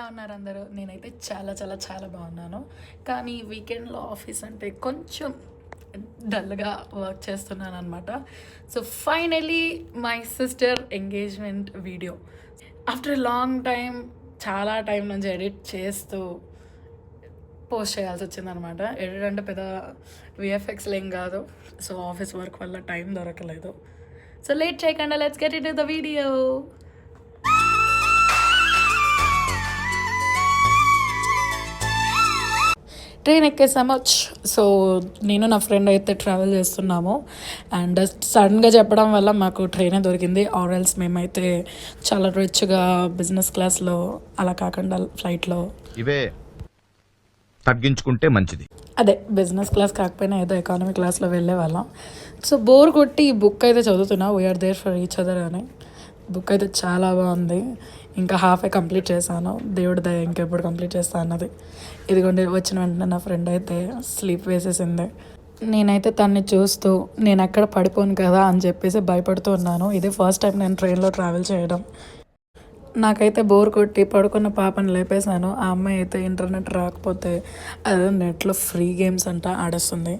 ఎలా ఉన్నారు అందరూ? నేనైతే చాలా చాలా చాలా బాగున్నాను. కానీ వీకెండ్‌లో ఆఫీస్ అంటే కొంచెం డల్‌గా వర్క్ చేస్తున్నాను అనమాట. So finally my sister engagement video after a long time, చాలా టైం నుంచి ఎడిట్ చేస్తూ పోస్ట్ చేయాల్సి వచ్చిందనమాట. ఎడిట్ అంటే పెద్ద విఎఫ్ఎక్స్లు ఏం కాదు. సో ఆఫీస్ వర్క్ వల్ల టైం దొరకలేదు. సో లేట్ చేయకుండా let's get into the video. Train ఎక్కేసాము. సో నేను నా ఫ్రెండ్ అయితే ట్రావెల్ చేస్తున్నాము. అండ్ సడన్గా చెప్పడం వల్ల మాకు ట్రైనే దొరికింది. ఆర్ఎల్స్ మేమైతే చాలా రిచ్గా బిజినెస్ క్లాస్లో, అలా కాకుండా ఫ్లైట్లో, ఇవే తగ్గించుకుంటే మంచిది. అదే బిజినెస్ క్లాస్ కాకపోయినా ఏదో ఎకానమీ క్లాస్లో వెళ్ళే వాళ్ళం. సో బోర్ కొట్టి ఈ బుక్ అయితే చదువుతున్నా, we're there for each other అని. బుక్ అయితే చాలా బాగుంది. ఇంకా హాఫే కంప్లీట్ చేశాను. దేవుడి దయ ఇంకెప్పుడు కంప్లీట్ చేస్తా అన్నది. ఇదిగోండి వచ్చిన వెంటనే నా ఫ్రెండ్ అయితే స్లీప్ వేసేసింది. నేనైతే తన్ని చూస్తూ నేను ఎక్కడ పడిపోను కదా అని చెప్పేసి భయపడుతూ ఉన్నాను. ఇదే ఫస్ట్ టైం నేను ట్రైన్లో ట్రావెల్ చేయడం. నాకైతే బోర్ కొట్టి పడుకున్న పాపని లేపేశాను. ఆ అమ్మాయి అయితే ఇంటర్నెట్ రాకపోతే అదే నెట్లో ఫ్రీ గేమ్స్ అంట ఆడేస్తుంది.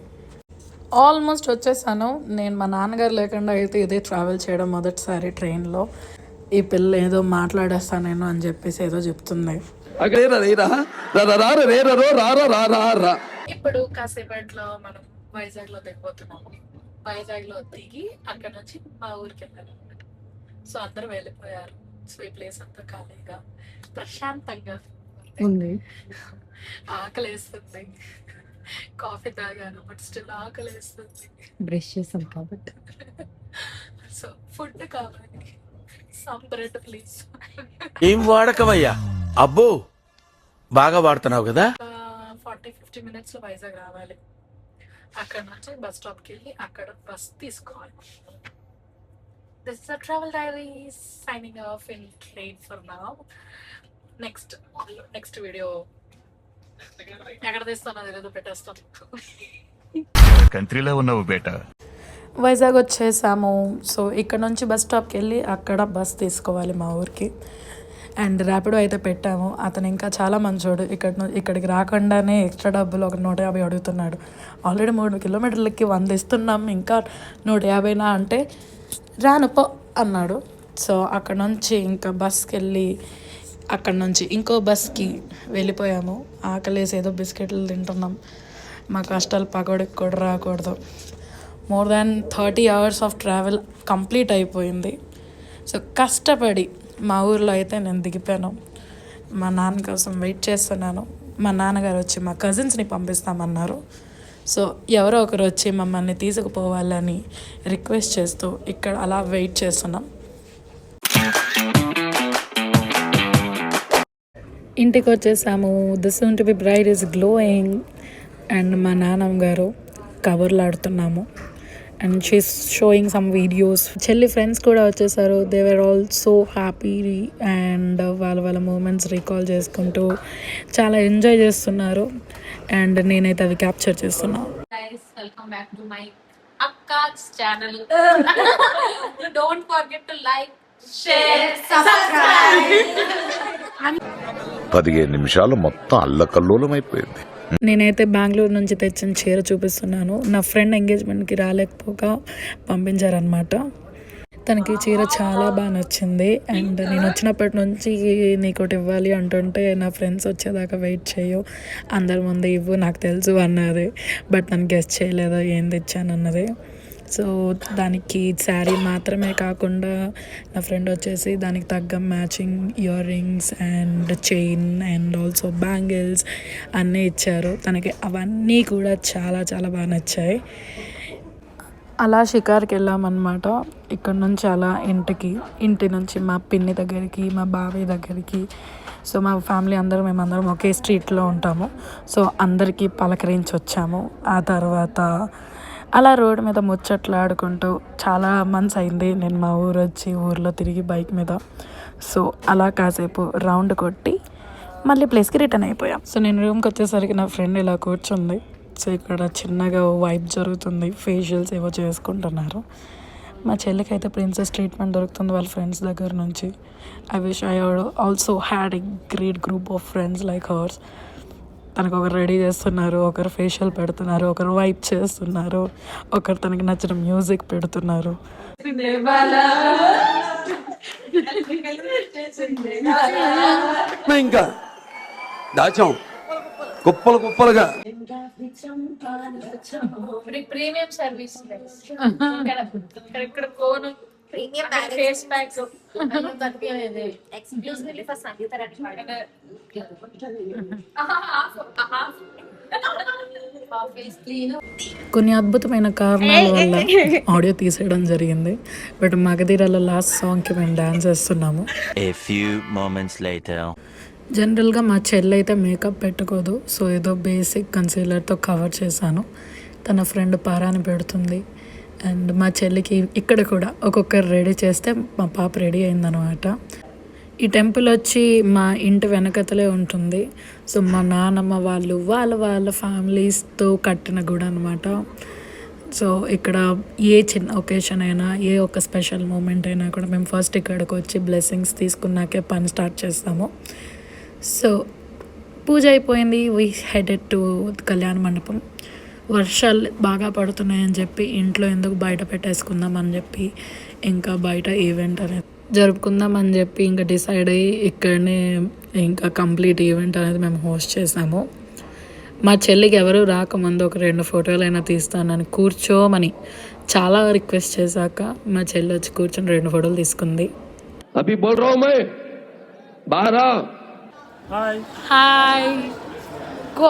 ఆల్మోస్ట్ వచ్చేసాను. నేను మా నాన్నగారు లేకుండా అయితే ఇదే ట్రావెల్ చేయడం మొదటిసారి ట్రైన్లో. ఈ పిల్ల ఏదో మాట్లాడేస్తాను నేను అని చెప్పేసి ఏదో చెప్తుంది. ఇప్పుడు కాసేపట్లో మనం వైజాగ్లో దిగిపోతున్నాము. వైజాగ్లో దిగి అక్కడ నుంచి మా ఊరికి వెళ్ళాలి. సో అందరూ వెళ్ళిపోయారు. సో ఈ ప్లేస్ అంతా ఖాళీగా ప్రశాంతంగా ఉంది. ఆకలి వేస్తుంది. కాఫీ తాగాను బట్ స్టిల్ ఆకలి వేస్తుంది. బ్రష్ చేసాం కాబట్టి. సో ఫుడ్ కావాలి. Some bread please. ఏం వాడకవయ్యా? అబ్బో బాగా వాడుతున్నావు కదా. 40-50 minutes లో వైజాగ్ రావాలి. అక్కడ నుంచి బస్ స్టాప్కి వెళ్ళి అక్కడ బస్ తీసుకోవాలి. This is a travel diary signing off in train for now. Next video ఎక్కడ తీస్తానో తెలియదు, పెట్టేస్తాను. కంట్రీలో ఉన్నావు బేటా. వైజాగ్ వచ్చేసాము. సో ఇక్కడ నుంచి బస్ స్టాప్కి వెళ్ళి అక్కడ బస్ తీసుకోవాలి మా ఊరికి. అండ్ ర్యాపిడో అయితే పెట్టాము. అతను ఇంకా చాలా మంచోడు. ఇక్కడికి రాకుండానే ఎక్స్ట్రా డబ్బులు ఒక 150 అడుగుతున్నాడు. ఆల్రెడీ 3 కిలోమీటర్లకి 100 ఇస్తున్నాం, ఇంకా 150 అంటే రాను పో అన్నాడు. సో అక్కడ నుంచి ఇంకా బస్కి వెళ్ళి అక్కడ నుంచి ఇంకో బస్కి వెళ్ళిపోయాము. ఆకలేసి ఏదో బిస్కెట్లు తింటున్నాం. మా కష్టాలు పగోడికి కూడా రాకూడదు. More than 30 hours of travel complete అయిపోయింది. సో కష్టపడి మా ఊర్లో అయితే నేను దిగిపోయాను. మా నాన్న కోసం వెయిట్ చేస్తున్నాను. మా నాన్నగారు వచ్చి మా కజిన్స్ని పంపిస్తామన్నారు. సో ఎవరో ఒకరు వచ్చి మమ్మల్ని తీసుకుపోవాలని రిక్వెస్ట్ చేస్తూ ఇక్కడ అలా వెయిట్ చేస్తున్నాం. ఇంటికి వచ్చేసాము. The soon to be bride is glowing. And మా నాన్నమ్మ గారు కవర్లు ఆడుతున్నాము. And she's showing some videos. చెల్లి ఫ్రెండ్స్ కూడా వచ్చేసారు. They were all so happy. And వాళ్ళ మూమెంట్స్ రీకాల్ చేసుకుంటూ చాలా ఎంజాయ్ చేస్తున్నారు. అండ్ నేనైతే అవి క్యాప్చర్ చేస్తున్నాను. వెల్కమ్ బ్యాక్ టు మై అక్కాస్ channel. Don't forget to like, share, subscribe. 15 నిమిషాలు మొత్తం అల్లకల్లోలం అయిపోయింది. నేనైతే బెంగళూరు నుంచి తెచ్చిన చీర చూపిస్తున్నాను. నా ఫ్రెండ్ ఎంగేజ్మెంట్కి రాలేకపోగా పంపించారనమాట. తనకి చీర చాలా బాగా నచ్చింది. అండ్ నేను వచ్చినప్పటి నుంచి నీకోటి ఇవ్వాలి అంటుంటే నా ఫ్రెండ్స్ వచ్చేదాకా వెయిట్ చేయు, అందరి ముందు ఇవ్వు నాకు తెలుసు అన్నది. బట్ నన్ను గెస్ట్ చేయలేదు ఏం తెచ్చానన్నది. సో దానికి శారీ మాత్రమే కాకుండా నా ఫ్రెండ్ వచ్చేసి దానికి తగ్గ matching ear rings and chain and also bangles అన్నీ ఇచ్చారు. తనకి అవన్నీ కూడా చాలా చాలా బాగా నచ్చాయి. అలా షికార్కి వెళ్ళామన్నమాట. ఇక్కడ నుంచి అలా ఇంటి నుంచి మా పిన్ని దగ్గరికి, మా బాబాయ్ దగ్గరికి. సో మా ఫ్యామిలీ మేమందరం ఒకే స్ట్రీట్లో ఉంటాము. సో అందరికీ పలకరించి వచ్చాము. ఆ తర్వాత అలా రోడ్డు మీద ముచ్చట్లు ఆడుకుంటూ చాలా మంత్స్ అయింది నేను మా ఊర్లో తిరిగి బైక్ మీద. సో అలా కాసేపు రౌండ్ కొట్టి మళ్ళీ ప్లేస్కి రిటర్న్ అయిపోయాం. సో నేను రూమ్కి వచ్చేసరికి నా ఫ్రెండ్ ఇలా కూర్చుంది. సో ఇక్కడ చిన్నగా వైబ్ జరుగుతుంది. ఫేషియల్స్ ఏవో చేసుకుంటున్నారు. మా చెల్లికి అయితే ప్రిన్సెస్ ట్రీట్మెంట్ దొరుకుతుంది వాళ్ళ ఫ్రెండ్స్ దగ్గర నుంచి. I wish I also had a great group of friends like hurts. తనకు ఒకరు రెడీ చేస్తున్నారు, ఒకరు ఫేషియల్ పెడుతున్నారు, ఒకరు వైప్ చేస్తున్నారు, ఒకరు తనకి నచ్చిన మ్యూజిక్ పెడుతున్నారు. ఇంకా దాచాం కుప్పలు కుప్పలుగా. ప్రీమియం సర్వీస్ ఇక్కడ phone premium face pack exclusively for Sangeetha కొన్ని అద్భుతమైన కారణాల వల్ల ఆడియో తీసేయడం జరిగింది. బట్ మగధీరాల లాస్ట్ సాంగ్కి మేము డాన్స్ చేస్తున్నాము. A few moments later. జనరల్గా మా చెల్లి అయితే మేకప్ పెట్టుకోదు, సో ఏదో బేసిక్ కన్సీలర్తో కవర్ చేశాను. తన ఫ్రెండ్ పారాని పెడుతుంది. అండ్ మా చెల్లికి ఇక్కడ కూడా ఒక్కొక్కరు రెడీ చేస్తే మా పాప రెడీ అయిందనమాట. ఈ టెంపుల్ వచ్చి మా ఇంటి వెనకతలే ఉంటుంది. సో మా నాన్నమ్మ వాళ్ళు వాళ్ళ ఫ్యామిలీస్తో కట్టిన గుడి అనమాట. సో ఇక్కడ ఏ చిన్న ఒకేషన్ అయినా, ఏ ఒక్క స్పెషల్ మూమెంట్ అయినా కూడా మేము ఫస్ట్ ఇక్కడికి వచ్చి బ్లెస్సింగ్స్ తీసుకున్నాకే పని స్టార్ట్ చేస్తాము. సో పూజ అయిపోయింది. వీ హెడెడ్ టు కళ్యాణ మండపం. వర్షాలు బాగా పడుతున్నాయని చెప్పి ఇంట్లో ఎందుకు బయట పెట్టేసుకుందాం అని చెప్పి ఇంకా బయట ఈవెంట్ అనేది జరుపుకుందాం అని చెప్పి ఇంకా డిసైడ్ అయ్యి ఇక్కడనే ఇంకా కంప్లీట్ ఈవెంట్ అనేది మేము హోస్ట్ చేసాము. మా చెల్లికి ఎవరు రాకముందు ఒక 2 ఫోటోలైనా తీస్తానని కూర్చోమని చాలా రిక్వెస్ట్ చేశాక మా చెల్లి వచ్చి కూర్చొని 2 ఫోటోలు తీసుకుంది. అభి బోల్ రहा हूं मैं बाहर హాయ్ కో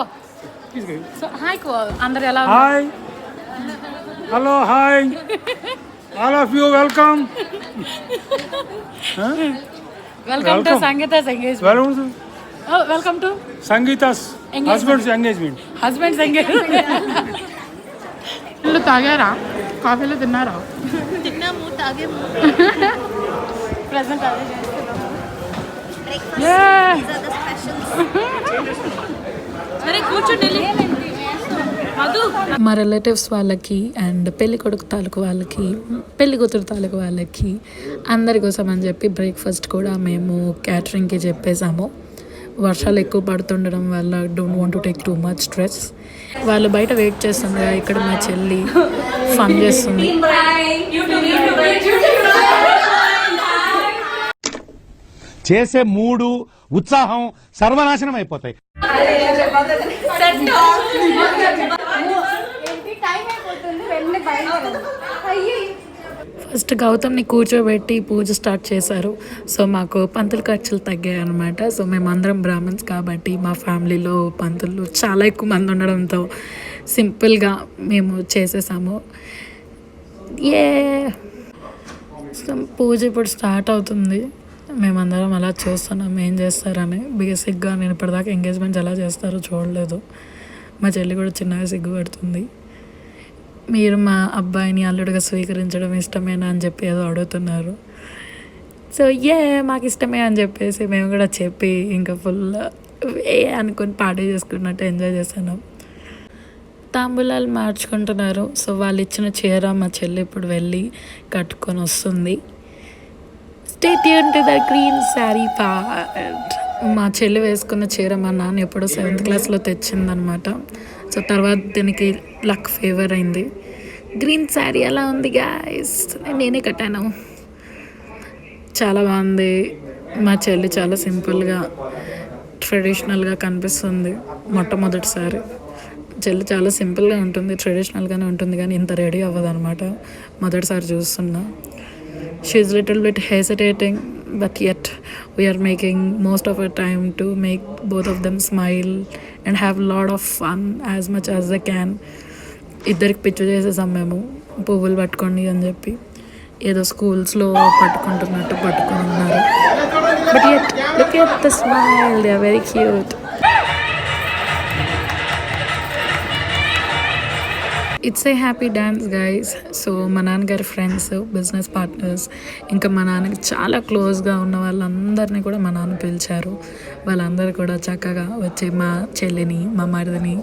హాయ్ కో అందరు ఎలా hi hello hi all of you welcome welcome to Sangeeta's engagement. Welcome to Sangeeta's husbands engagement. Husbands engagement. ఇల్లు తాగారా? కాఫీలు తిన్నారా? తిన్నాము, తాగాము. ప్రెసెంట్ అదే చేస్తున్నాము. మా రిలేటివ్స్ వాళ్ళకి అండ్ పెళ్లి కొడుకు తాలూకు వాళ్ళకి, పెళ్లి కూతురు తాలూకు వాళ్ళకి అందరి కోసం అని చెప్పి బ్రేక్ఫాస్ట్ కూడా మేము క్యాటరింగ్కి చెప్పేసాము. వర్షాలు ఎక్కువ పడుతుండడం వల్ల don't want to take too much stress. వాళ్ళు బయట వెయిట్ చేస్తుంది. ఇక్కడ మా చెల్లి ఫన్ చేస్తుంది. చేసే మూడు ఉత్సాహం సర్వనాశనం అయిపోతాయి. ఫస్ట్ గౌతమ్ని కూర్చోబెట్టి పూజ స్టార్ట్ చేశారు. సో మాకు పంతులు ఖర్చులు తగ్గాయి అనమాట. సో మేమందరం బ్రాహ్మణ్స్ కాబట్టి మా ఫ్యామిలీలో పంతులు చాలా ఎక్కువ మంది ఉండడంతో సింపుల్గా మేము చేసేసాము. పూజ ఇప్పుడు స్టార్ట్ అవుతుంది. మేమందరం అలా చూస్తున్నాం ఏం చేస్తారని. బేసిక్గా నేను ఇప్పటిదాకా ఎంగేజ్మెంట్స్ ఎలా చేస్తారో చూడలేదు. మా చెల్లి కూడా చిన్నగా సిగ్గుపడుతుంది. మీరు మా అబ్బాయిని అల్లుడిగా స్వీకరించడం ఇష్టమేనా అని చెప్పి ఏదో అడుగుతున్నారు. సో మాకు ఇష్టమే అని చెప్పేసి మేము కూడా చెప్పి ఇంకా ఫుల్ అనుకొని పార్టీ చేసుకున్నట్టు ఎంజాయ్ చేశాను. తాంబూలాలు మార్చుకుంటున్నారు. సో వాళ్ళు ఇచ్చిన చీర మా చెల్లి ఇప్పుడు వెళ్ళి కట్టుకొని వస్తుంది. Stay tuned to the green saree part. మా చెల్లి వేసుకున్న చీర మా నాన్న ఎప్పుడో 7th క్లాస్లో తెచ్చిందనమాట. సో తర్వాత దీనికి లక్ ఫేవర్ అయింది. గ్రీన్ శారీ ఎలా ఉంది గాయ్స్? నేనే కట్టాను. చాలా బాగుంది. మా చెల్లి చాలా సింపుల్గా ట్రెడిషనల్గా కనిపిస్తుంది. మొట్టమొదటిసారి చెల్లి చాలా సింపుల్గా ఉంటుంది, ట్రెడిషనల్గానే ఉంటుంది, కానీ ఇంత రెడీ అవ్వదు అనమాట. మొదటిసారి చూస్తున్నా. She's little bit hesitating, but yet we are making most of our time to make both of them smile and have a lot of fun as much as they can. ఇద్దరికి పిచ్చు చేసేసాం మేము, పువ్వులు పట్టుకోండి అని చెప్పి. ఏదో స్కూల్స్లో పట్టుకుంటున్నట్టు పట్టుకున్నారు. But yet look at the smile, they are very cute. It's a happy dance guys. So మా నాన్నగారి ఫ్రెండ్స్, బిజినెస్ పార్ట్నర్స్, ఇంకా మా నాన్నకి చాలా క్లోజ్గా ఉన్న వాళ్ళందరినీ కూడా మా నాన్న పిలిచారు. వాళ్ళందరూ కూడా చక్కగా వచ్చి మా చెల్లిని, మా మరిదిని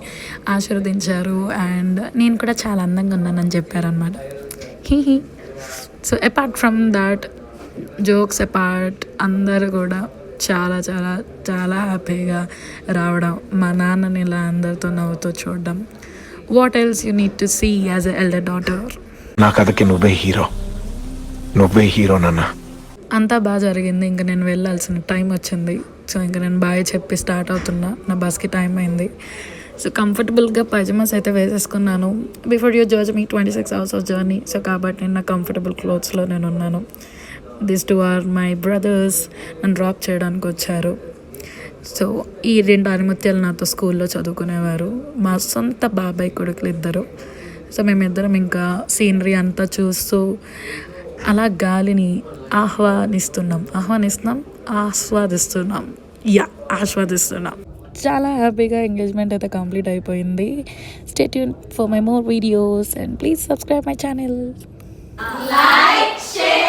ఆశీర్వదించారు. అండ్ నేను కూడా చాలా అందంగా ఉన్నానని చెప్పారనమాట. So apart from that, jokes apart, అందరూ కూడా చాలా చాలా చాలా హ్యాపీగా రావడం, మా నాన్నని ఇలా అందరితో నవ్వుతూ చూడడం. What else you need to see as a elder daughter. నా కథకి నువ్వే హీరో నాన్న. అంతా బాగా జరిగింది. ఇంకా నేను వెళ్ళాల్సిన టైం వచ్చింది. సో ఇంకా నేను బాయ్ చెప్పి స్టార్ట్ అవుతున్నా, నా బస్కి టైం అయింది. సో కంఫర్టబుల్గా పైజామాస్ అయితే వేసేసుకున్నాను. Before you judge me 26 hours of journey. So కాబట్టి నేను నా కంఫర్టబుల్ క్లోత్స్లో నేను ఉన్నాను. దిస్ 2 are మై బ్రదర్స్, నన్ను డ్రాప్ చేయడానికి వచ్చారు. సో ఈ 2 ఆనిముత్యాలు నాతో స్కూల్లో చదువుకునేవారు, మా సొంత బాబాయ్ కొడుకులు ఇద్దరు. సో మేమిద్దరం ఇంకా సీనరీ అంతా చూస్తూ అలా గాలిని ఆస్వాదిస్తున్నాం. చాలా హ్యాపీగా ఎంగేజ్మెంట్ అయితే కంప్లీట్ అయిపోయింది. Stay tune for my more videos and please subscribe my channel. Like, share